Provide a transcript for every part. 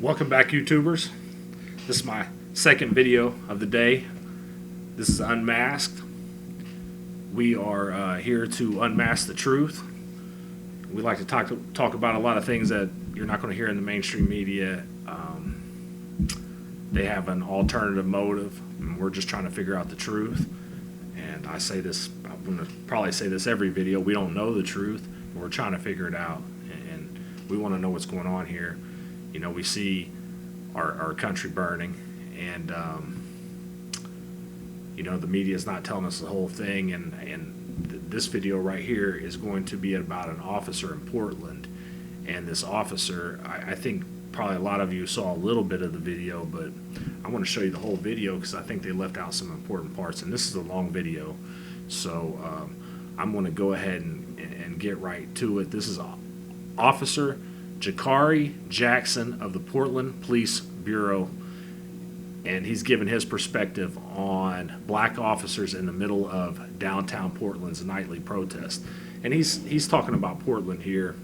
Welcome back, YouTubers. This is my second video of the day. This is Unmasked. We are here to unmask the truth. We like to talk about a lot of things that you're not going to hear in the mainstream media. They have an alternative motive, and we're just trying to figure out the truth. And I say this, I'm going to probably say this every video, we don't know the truth, but we're trying to figure it out. And we want to know what's going on here. You know, we see our country burning, and you know, the media is not telling us the whole thing. And this video right here is going to be about an officer in Portland. And this officer, I think probably a lot of you saw a little bit of the video, but I want to show you the whole video because I think they left out some important parts. And this is a long video, so I'm going to go ahead and get right to it. This is Officer Jakhary Jackson of the Portland Police Bureau, and he's given his perspective on black officers in the middle of downtown Portland's nightly protest. And he's talking about Portland here,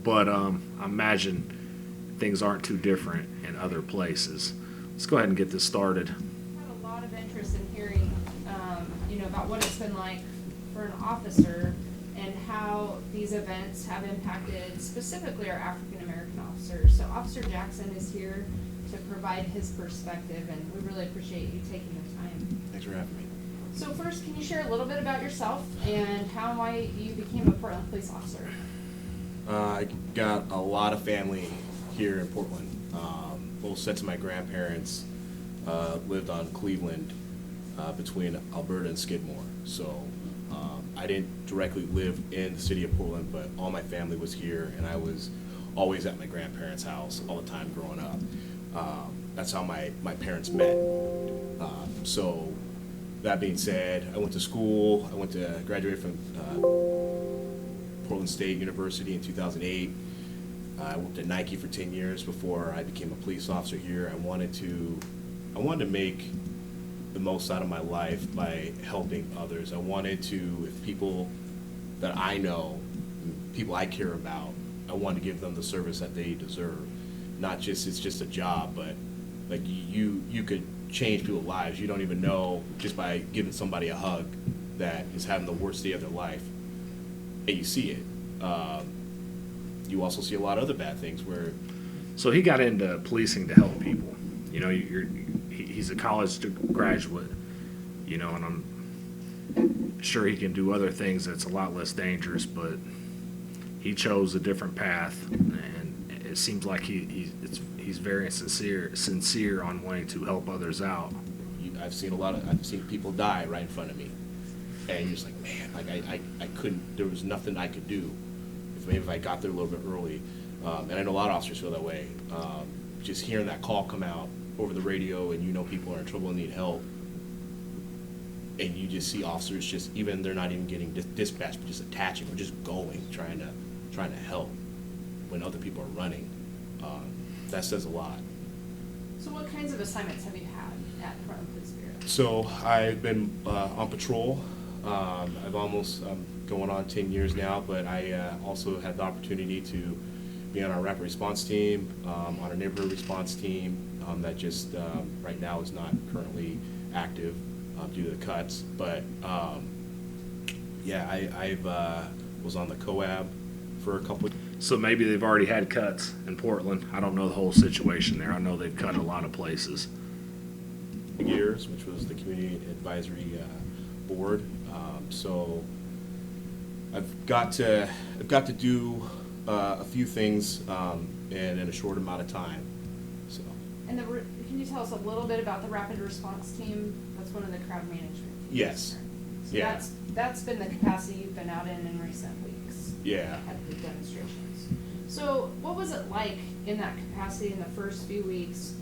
but I imagine things aren't too different in other places. Let's go ahead and get this started. I have a lot of interest in hearing, you know, about what it's been like for an officer and how these events have impacted specifically our African American officers. So Officer Jackson is here to provide his perspective, and we really appreciate you taking the time. Thanks for having me. So first, can you share a little bit about yourself and how and why you became a Portland police officer? I got a lot of family here in Portland. Both sets of my grandparents lived on Cleveland between Alberta and Skidmore. So I didn't directly live in the city of Portland, but all my family was here, and I was always at my grandparents' house all the time growing up. That's how my parents met. So that being said, I went to school. I graduated from Portland State University in 2008. I worked at Nike for 10 years before I became a police officer here. I wanted to make the most out of my life by helping others. I wanted to, if people that I know, people I care about, I want to give them the service that they deserve. Not just, it's just a job, but like you could change people's lives. You don't even know just by giving somebody a hug that is having the worst day of their life. And you see it. You also see a lot of other bad things where. So he got into policing to help people. You know, he's a college graduate, you know, and I'm sure he can do other things that's a lot less dangerous, but he chose a different path, and it seems like he's very sincere on wanting to help others out. I've seen people die right in front of me, and you're just like, man, like I couldn't. There was nothing I could do. If I got there a little bit early, and I know a lot of officers feel that way. Just hearing that call come out over the radio, and you know people are in trouble and need help, and you just see officers just even they're not even getting dispatched, but just attaching or just going, trying to help when other people are running. That says a lot. So what kinds of assignments have you had at Portland Police Bureau? So I've been on patrol. I've almost going on 10 years now, but I also had the opportunity to be on our rapid response team, on our neighborhood response team that just right now is not currently active due to the cuts. But yeah, I was on the COAB for a couple. So maybe they've already had cuts in Portland. I don't know the whole situation there. I know they've cut a lot of places. Years, which was the Community Advisory Board. So I've got to do a few things in a short amount of time. So. And can you tell us a little bit about the rapid response team? That's one of the crowd management teams. Yes. So yeah. That's been the capacity you've been out in recent weeks. Yeah. At the demonstrations. So what was it like in that capacity in the first few weeks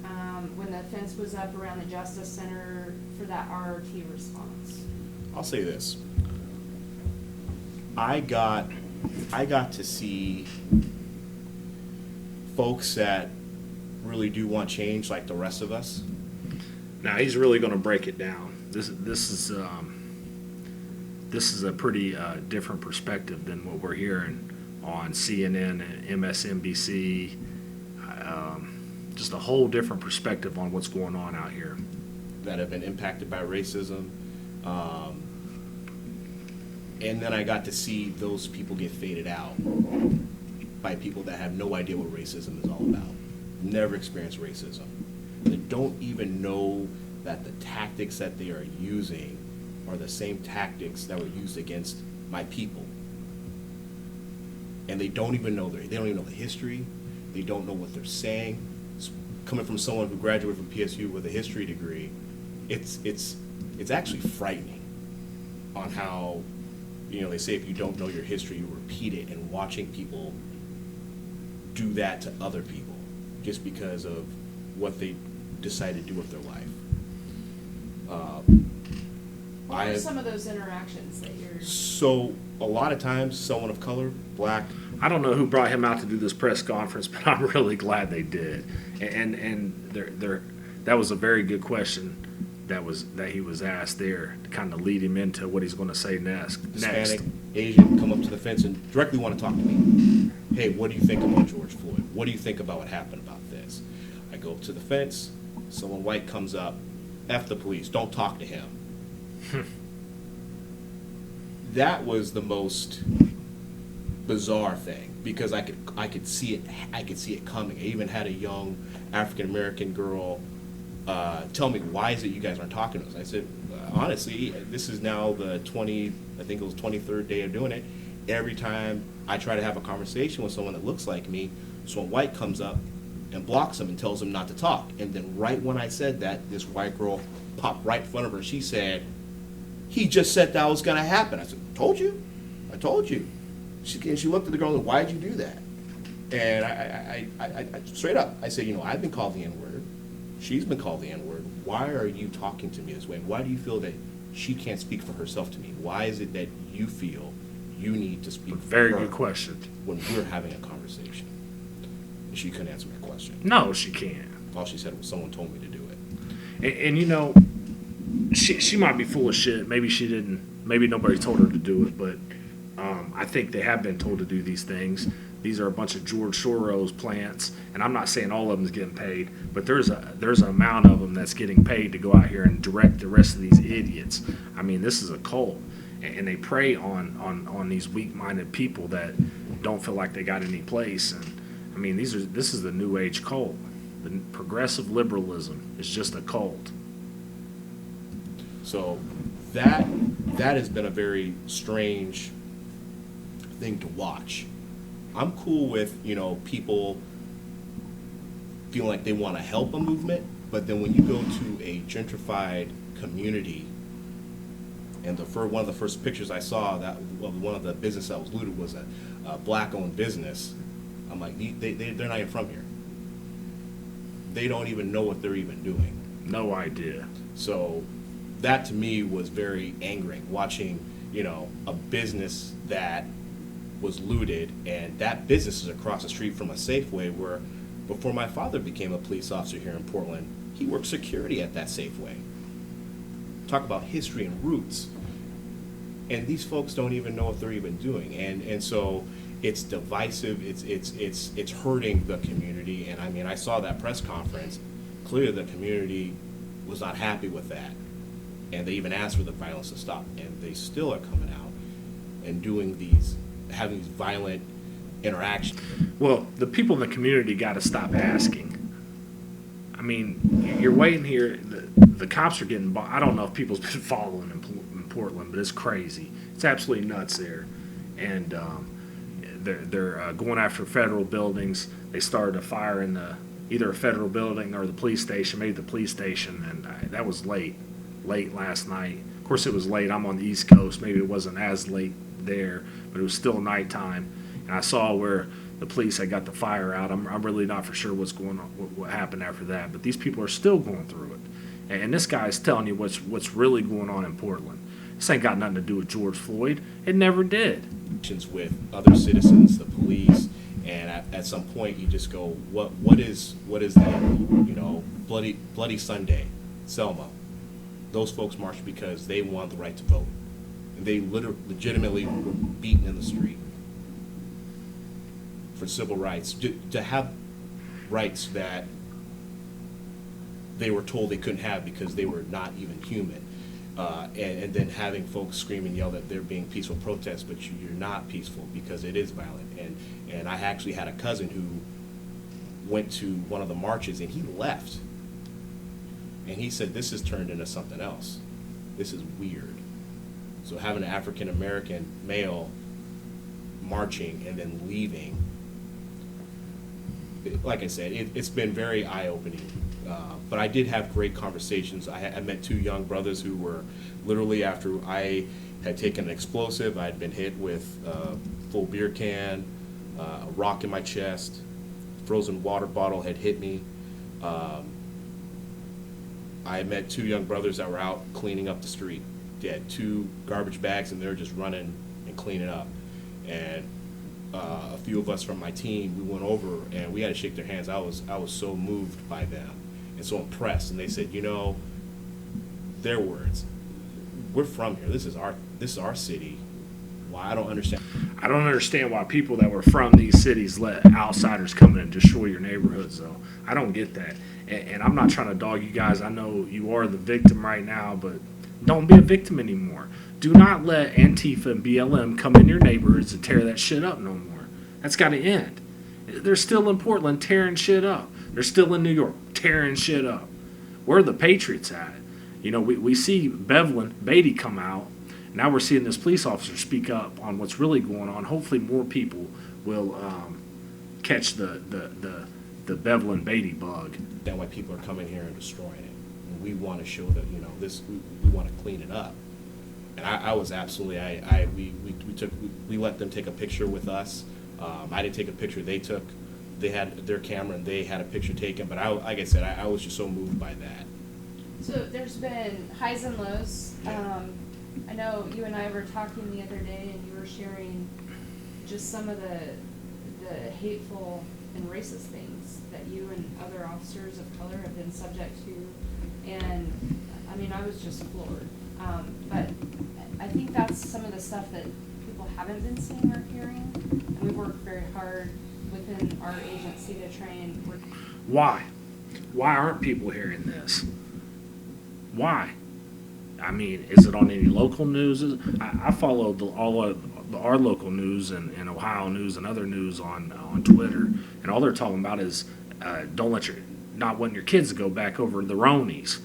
when the fence was up around the Justice Center for that RRT response? I'll say this. I got to see folks that really do want change like the rest of us. Now he's really going to break it down. This is a pretty different perspective than what we're hearing on CNN and MSNBC. just a whole different perspective on what's going on out here. that have been impacted by racism. And then I got to see those people get faded out by people that have no idea what racism is all about, never experienced racism. They don't even know that the tactics that they are using are the same tactics that were used against my people. And they don't even know they don't even know the history. They don't know what they're saying. Coming from someone who graduated from PSU with a history degree, it's actually frightening on how, they say if you don't know your history, you repeat it, and watching people do that to other people just because of what they decide to do with their life. What are some of those interactions that you're... So a lot of times, someone of color, black. I don't know who brought him out to do this press conference, but I'm really glad they did. And that was a very good question that he was asked there to kind of lead him into what he's going to say next. Hispanic, Asian, come up to the fence and directly want to talk to me. Hey, what do you think about George Floyd? What do you think about what happened about this? I go up to the fence, someone white comes up, F the police, don't talk to him. That was the most bizarre thing because I could see it coming. I even had a young African American girl tell me, why is it you guys aren't talking to us? I said, honestly, this is now the 23rd day of doing it. Every time I try to have a conversation with someone that looks like me, someone white comes up and blocks them and tells them not to talk. And then right when I said that, this white girl popped right in front of her. She said, he just said that was going to happen. I said, told you. I told you. She looked at the girl and said, why'd you do that? And I straight up, I said, I've been called the N-word. She's been called the N-word. Why are you talking to me this way? Why do you feel that she can't speak for herself to me? Why is it that you feel you need to speak for Very her good question. when we're having a conversation? And she couldn't answer my question. No, she can't. All she said was, someone told me to do it. And she might be full of shit. Maybe she didn't. Maybe nobody told her to do it. But I think they have been told to do these things. These are a bunch of George Soros plants, and I'm not saying all of them is getting paid, but there's an amount of them that's getting paid to go out here and direct the rest of these idiots. I mean, this is a cult, and they prey on these weak-minded people that don't feel like they got any place. And I mean, this is the New Age cult. The progressive liberalism is just a cult. So that has been a very strange thing to watch. I'm cool with, people feeling like they want to help a movement, but then when you go to a gentrified community, and one of the first pictures I saw one of the business that was looted was a black-owned business. I'm like, they're not even from here. They don't even know what they're even doing. No idea. So that to me was very angering, watching, a business that was looted, and that business is across the street from a Safeway where before my father became a police officer here in Portland, he worked security at that Safeway. Talk about history and roots. And these folks don't even know what they're even doing. And so it's divisive, it's hurting the community. And I mean, I saw that press conference. Clearly the community was not happy with that. And they even asked for the violence to stop. And they still are coming out and having these violent interactions. Well, the people in the community got to stop asking. I mean, you're waiting here. The cops are getting. I don't know if people's been following in Portland, but it's crazy. It's absolutely nuts there, and they're going after federal buildings. They started a fire in either a federal building or the police station, maybe the police station, and that was late last night. Of course, it was late. I'm on the East Coast. Maybe it wasn't as late there, but it was still nighttime. And I saw where the police had got the fire out. I'm really not for sure what's going on, what happened after that. But these people are still going through it. And this guy's telling you what's really going on in Portland. This ain't got nothing to do with George Floyd. It never did. With other citizens, the police, and at some point you just go, what is the Bloody Sunday, Selma? Those folks marched because they wanted the right to vote. And they legitimately were beaten in the street for civil rights, to have rights that they were told they couldn't have because they were not even human. And then having folks scream and yell that they're being peaceful protests, but you're not peaceful because it is violent. And I actually had a cousin who went to one of the marches and he left. And he said, this has turned into something else. This is weird. So having an African American male marching and then leaving, like I said, it's been very eye-opening. But I did have great conversations. I met two young brothers who were literally, after I had taken an explosive, I had been hit with a full beer can, a rock in my chest, frozen water bottle had hit me. I met two young brothers that were out cleaning up the street. They had 2 garbage bags and they were just running and cleaning up. And a few of us from my team, we went over and we had to shake their hands. I was so moved by them and so impressed. And they said, you know, their words, we're from here. This is our city. Why? I don't understand. I don't understand why people that were from these cities let outsiders come in and destroy your neighborhoods, though. I don't get that. And I'm not trying to dog you guys. I know you are the victim right now, but don't be a victim anymore. Do not let Antifa and BLM come in your neighborhoods and tear that shit up no more. That's got to end. They're still in Portland tearing shit up. They're still in New York tearing shit up. Where are the Patriots at? You know, we see Beatty come out. Now we're seeing this police officer speak up on what's really going on. Hopefully more people will catch the Bevelin Beatty bug. That's why people are coming here and destroying it. And we want to show that, you know, we want to clean it up. And I was absolutely, we let them take a picture with us. I didn't take a picture, they had their camera and they had a picture taken. But like I said, I was just so moved by that. So there's been highs and lows. I know you and I were talking the other day and you were sharing just some of the hateful and racist things that you and other officers of color have been subject to. And I mean, I was just floored. But I think that's some of the stuff that people haven't been seeing or hearing. And we work very hard within our agency to try and Why? Why aren't people hearing this? Why? I mean, is it on any local news? I follow all of our local news and Ohio news and other news on Twitter, and all they're talking about is not wanting your kids to go back over the Ronies.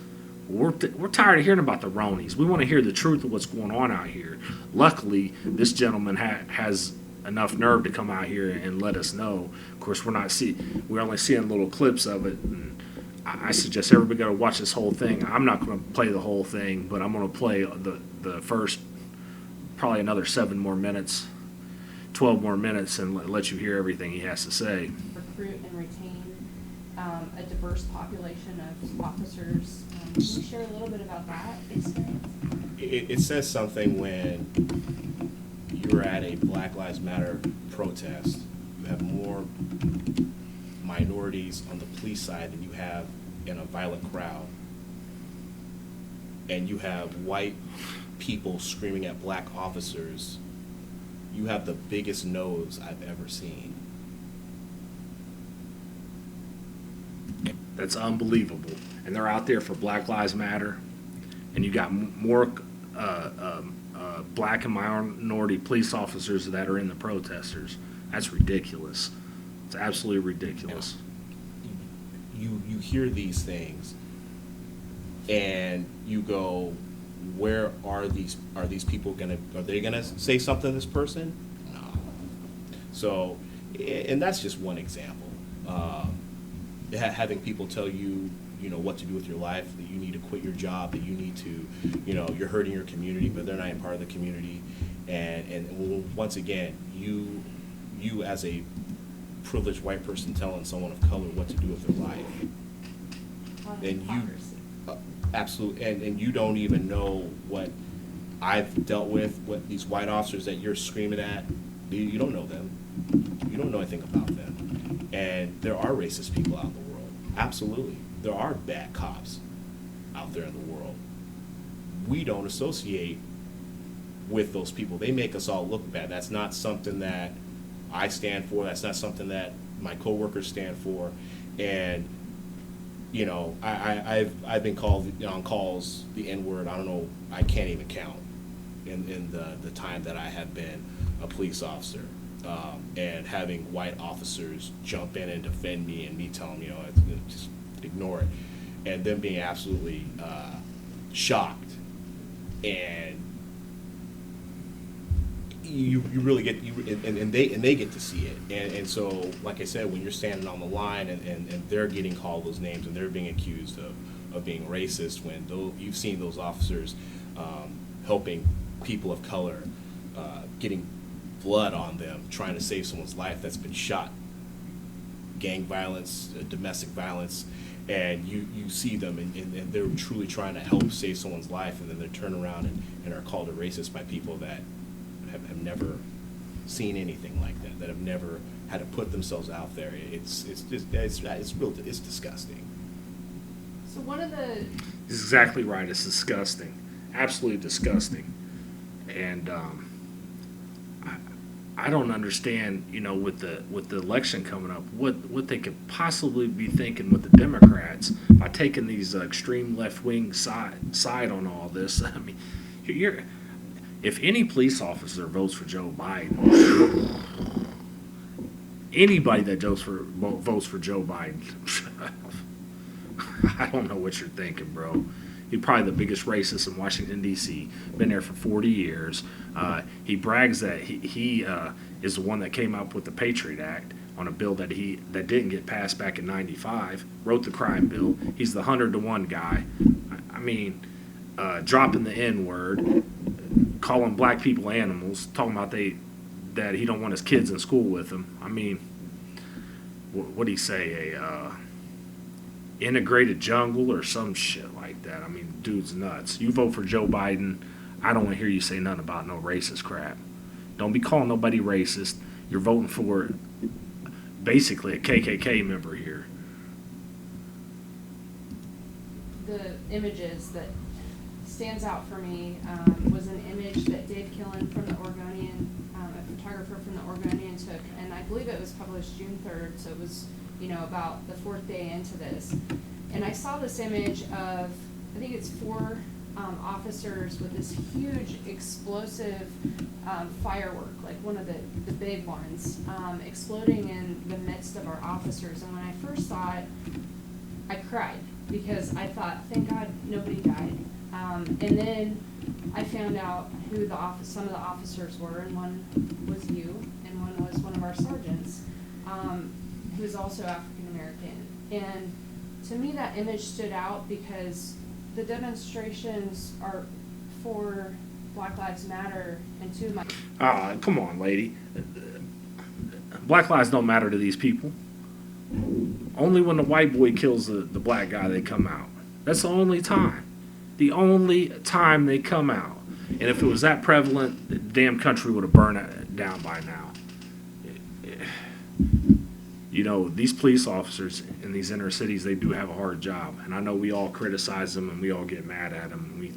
We're tired of hearing about the Ronies. We want to hear the truth of what's going on out here. Luckily, this gentleman has enough nerve to come out here and let us know. Of course, we're only seeing little clips of it. And I suggest everybody got to watch this whole thing. I'm not going to play the whole thing, but I'm going to play the first probably another 7 more minutes, 12 more minutes, and let you hear everything he has to say. Recruit and retain a diverse population of officers. Can you share a little bit about that experience? It says something when you're at a Black Lives Matter protest. You have more minorities on the police side than you have in a violent crowd. And you have white people screaming at black officers. You have the biggest nose I've ever seen. That's unbelievable. And they're out there for Black Lives Matter. And you got more black and minority police officers that are in the protesters. That's ridiculous. It's absolutely ridiculous. You hear these things and you go, where are these people are they gonna say something to this person? No. So, and that's just one example. Having people tell you, you know, what to do with your life, that you need to quit your job, that you need to, you know, you're hurting your community, but they're not even part of the community. And once again, you as a privileged white person telling someone of color what to do with their life. And you, absolutely, and you don't even know what I've dealt with, what these white officers that you're screaming at, you don't know them. You don't know anything about them. And there are racist people out in the world. Absolutely. There are bad cops out there in the world. We don't associate with those people. They make us all look bad. That's not something that I stand for. That's not something that my coworkers stand for. And you know, I've been called, you know, on calls the N-word. I don't know, I can't even count in the time that I have been a police officer. And having white officers jump in and defend me, and me telling them, you know, just ignore it, and them being absolutely shocked, and you really get and they get to see it, and so like I said, when you're standing on the line and they're getting called those names and they're being accused of being racist, when you've seen those officers helping people of color, getting blood on them, trying to save someone's life that's been shot, gang violence, domestic violence, and you see them and they're truly trying to help save someone's life, and then they turn around and are called a racist by people that have never seen anything like that have never had to put themselves out there. It's disgusting. So one of the He's exactly right. It's disgusting, absolutely disgusting, and I don't understand. You know, with the election coming up, what they could possibly be thinking with the Democrats by taking these extreme left wing side on all this. I mean, if any police officer votes for Joe Biden, anybody that votes for Joe Biden, I don't know what you're thinking, bro. He's probably the biggest racist in Washington, D.C. Been there for 40 years. He brags that he is the one that came up with the Patriot Act on a bill that didn't get passed back in -- wrote the crime bill. He's the 100-to-1 guy. I mean, dropping the N-word, calling black people animals, talking about that he don't want his kids in school with him. I mean, what do he say? Integrated jungle or some shit like that. I mean, dude's nuts. You vote for Joe Biden, I don't want to hear you say nothing about no racist crap. Don't be calling nobody racist. You're voting for basically a KKK member here. the images that stands out for me was an image that Dave Killen from the Oregonian, a photographer from the Oregonian took, and I believe it was published June 3rd, so it was, about the 4th day into this. And I saw this image of, I think it's 4 officers with this huge explosive firework, like one of the big ones, exploding in the midst of our officers. And when I first saw it, I cried because I thought, thank God nobody died. And then I found out who some of the officers were, and one was you, and one was one of our sergeants, who is also African American. And to me, that image stood out because the demonstrations are for Black Lives Matter, and two of my... Come on, lady. Black lives don't matter to these people. Only when the white boy kills the black guy, they come out. That's the only time. The only time they come out. And if it was that prevalent, the damn country would have burned it down by now. These police officers in these inner cities, they do have a hard job. And I know we all criticize them and we all get mad at them. And we,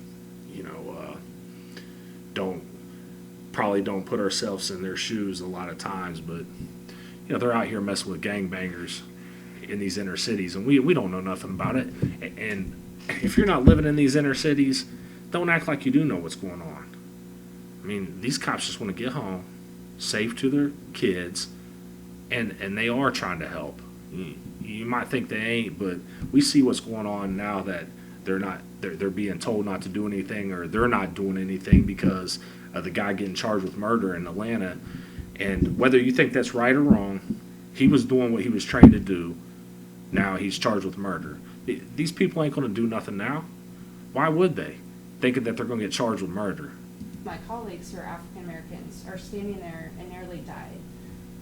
probably don't put ourselves in their shoes a lot of times. But, they're out here messing with gangbangers in these inner cities. And we don't know nothing about it. And if you're not living in these inner cities, don't act like you do know what's going on. I mean, these cops just want to get home, safe to their kids, and they are trying to help. You might think they ain't, but we see what's going on now that they're being told not to do anything, or they're not doing anything because of the guy getting charged with murder in Atlanta. And whether you think that's right or wrong, he was doing what he was trained to do. Now he's charged with murder. These people ain't going to do nothing now. Why would they? Thinking that they're going to get charged with murder. My colleagues who are African Americans are standing there and nearly died.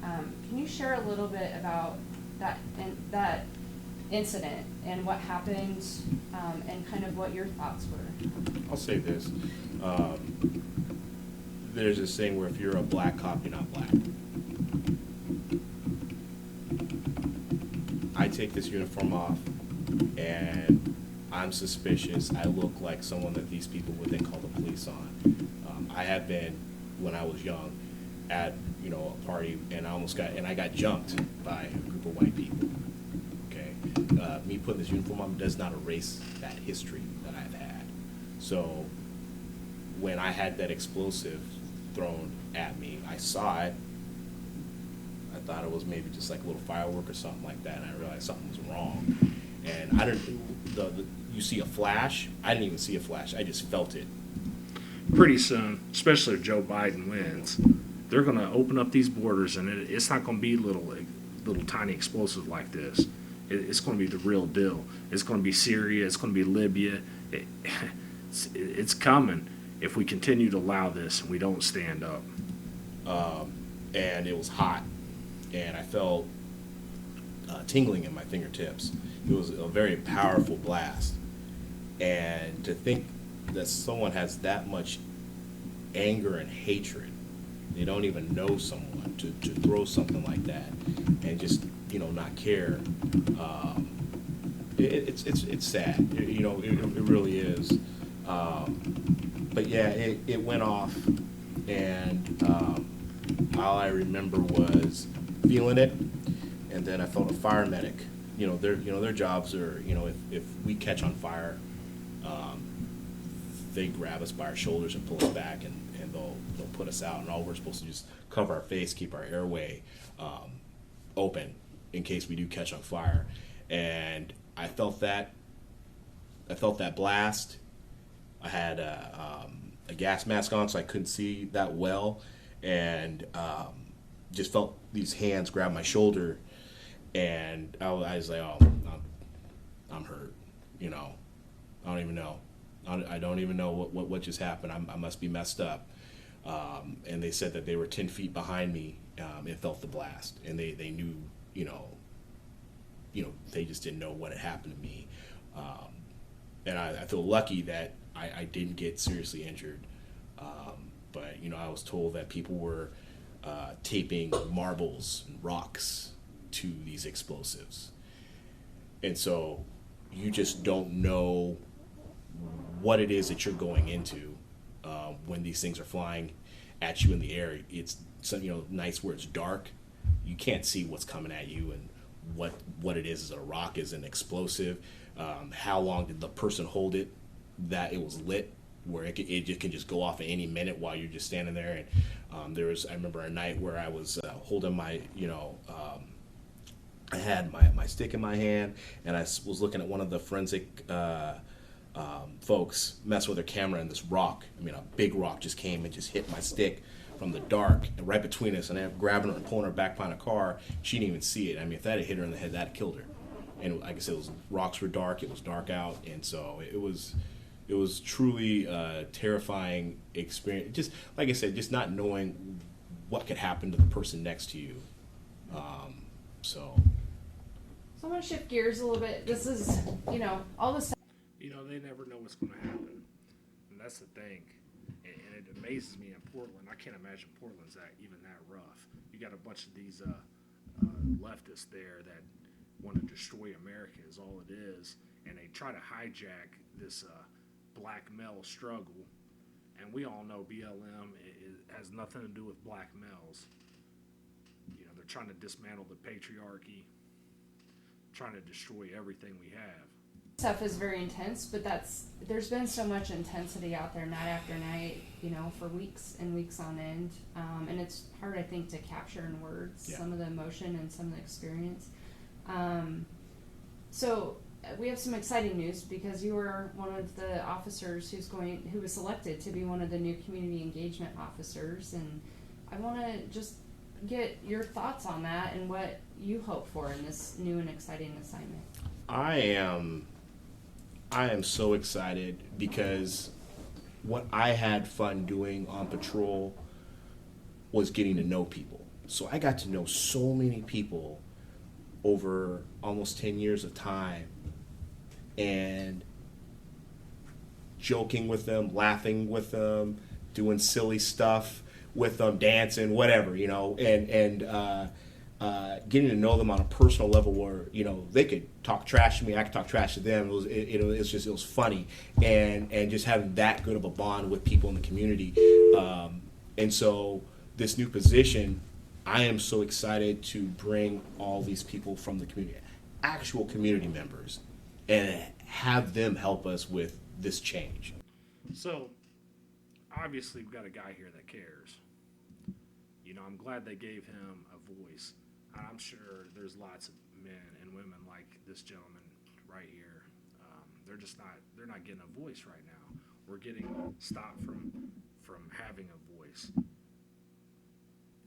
Can you share a little bit about that incident and what happened, and kind of what your thoughts were? I'll say this. There's this saying where if you're a black cop, you're not black. I take this uniform off, and I'm suspicious. I look like someone that these people would then call the police on. I have been, when I was young, at a party, and I got jumped by a group of white people. Okay, me putting this uniform on does not erase that history that I've had. So when I had that explosive thrown at me, I saw it. I thought it was maybe just like a little firework or something like that, and I realized something was wrong. And I didn't. You see a flash? I didn't even see a flash. I just felt it. Pretty soon, especially if Joe Biden wins, they're going to open up these borders, and it's not going to be little tiny explosives like this. It's going to be the real deal. It's going to be Syria. It's going to be Libya. It's coming if we continue to allow this and we don't stand up. And it was hot, and I felt tingling in my fingertips. It was a very powerful blast. And to think that someone has that much anger and hatred, they don't even know someone, to throw something like that and just, not care. It's sad. It really is. But yeah, it went off, and all I remember was feeling it, and then I felt a fire medic. Their jobs are, if we catch on fire, they grab us by our shoulders and pull us back, and they'll put us out, and all we're supposed to do is cover our face, keep our airway open in case we do catch on fire. And I felt that blast. I had a gas mask on, so I couldn't see that well, and just felt these hands grab my shoulder, and I was like, oh, I'm hurt. I don't even know. I don't even know what just happened. I must be messed up. And they said that they were 10 feet behind me and felt the blast, and they knew, they just didn't know what had happened to me. And I feel lucky that I didn't get seriously injured. But I was told that people were taping marbles and rocks to these explosives. And so you just don't know what it is that you're going into when these things are flying at you in the air. It's some nights where it's dark, you can't see what's coming at you and what it is. Is it a rock? Is it an explosive? How long did the person hold it that it was lit, where it can just go off at any minute while you're just standing there? And I remember a night where I was holding my I had my stick in my hand, and I was looking at one of the forensic folks mess with their camera, and this rock, a big rock just came and just hit my stick from the dark and right between us, and I'm grabbing her and pulling her back behind a car. She didn't even see it. If that had hit her in the head, that had killed her. And like I said, rocks were dark. It was dark out, and so it was truly a terrifying experience. Just like I said, just not knowing what could happen to the person next to you. So I want to shift gears a little bit. This is, all this. They never know what's going to happen, and that's the thing. And it amazes me in Portland. I can't imagine Portland's even that rough. You got a bunch of these leftists there that want to destroy America, is all it is, and they try to hijack this black male struggle. And we all know BLM has nothing to do with black males. They're trying to dismantle the patriarchy, trying to destroy everything we have. Stuff is very intense, but there's been so much intensity out there night after night, for weeks and weeks on end, and it's hard, I think, to capture in words some of the emotion and some of the experience. So we have some exciting news, because you were one of the officers who was selected to be one of the new community engagement officers, and I want to just get your thoughts on that and what you hope for in this new and exciting assignment. I am so excited, because what I had fun doing on patrol was getting to know people. So I got to know so many people over almost 10 years of time, and joking with them, laughing with them, doing silly stuff with them, dancing, whatever, and getting to know them on a personal level where, they could talk trash to me, I could talk trash to them. It was funny, and just having that good of a bond with people in the community. And so this new position, I am so excited to bring all these people from the community, actual community members, and have them help us with this change. So, obviously, we've got a guy here that cares. You know, I'm glad they gave him a voice. I'm sure there's lots of men and women like this gentleman right here. They're not getting a voice right now. We're getting stopped from having a voice.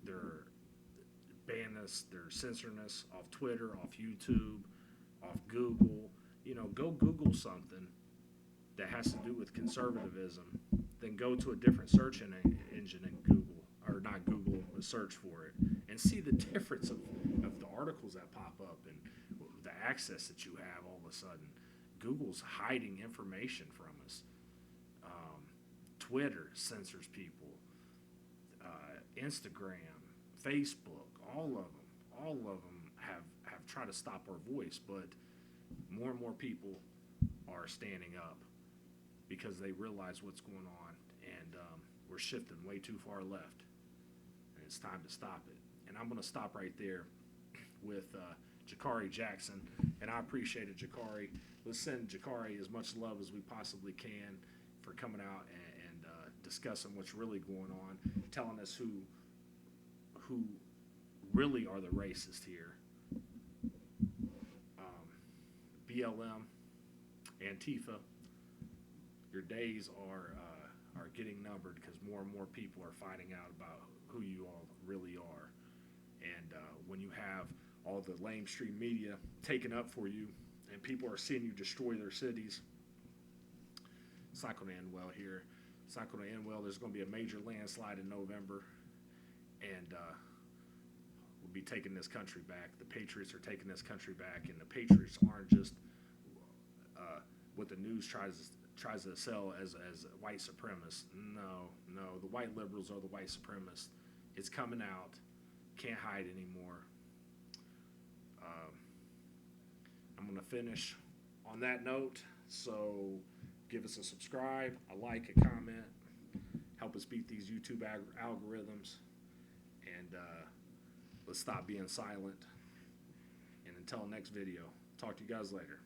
They're banning us, they're censoring us off Twitter, off YouTube, off Google. You know, go Google something that has to do with conservatism, then go to a different search engine in Google, or not Google, but search for it, and see the difference of the articles that pop up and the access that you have all of a sudden. Google's hiding information from us. Twitter censors people. Instagram, Facebook, all of them have tried to stop our voice, but more and more people are standing up because they realize what's going on, and we're shifting way too far left, and it's time to stop it. And I'm going to stop right there with Jakhary Jackson, and I appreciate it, Jakhary. Let's send Jakhary as much love as we possibly can for coming out and discussing what's really going on, telling us who really are the racists here. BLM, Antifa, your days are getting numbered because more and more people are finding out about who you all really are. And when you have all the lamestream media taken up for you and people are seeing you destroy their cities, it's not going to end well here. It's not going to end well. There's going to be a major landslide in November, and we'll be taking this country back. The Patriots are taking this country back, and the Patriots aren't just what the news tries to sell as white supremacists. No, the white liberals are the white supremacists. It's coming out. Can't hide anymore. I'm going to finish on that note, so give us a subscribe, a like, a comment, help us beat these YouTube algorithms, and let's stop being silent. And until next video, talk to you guys later.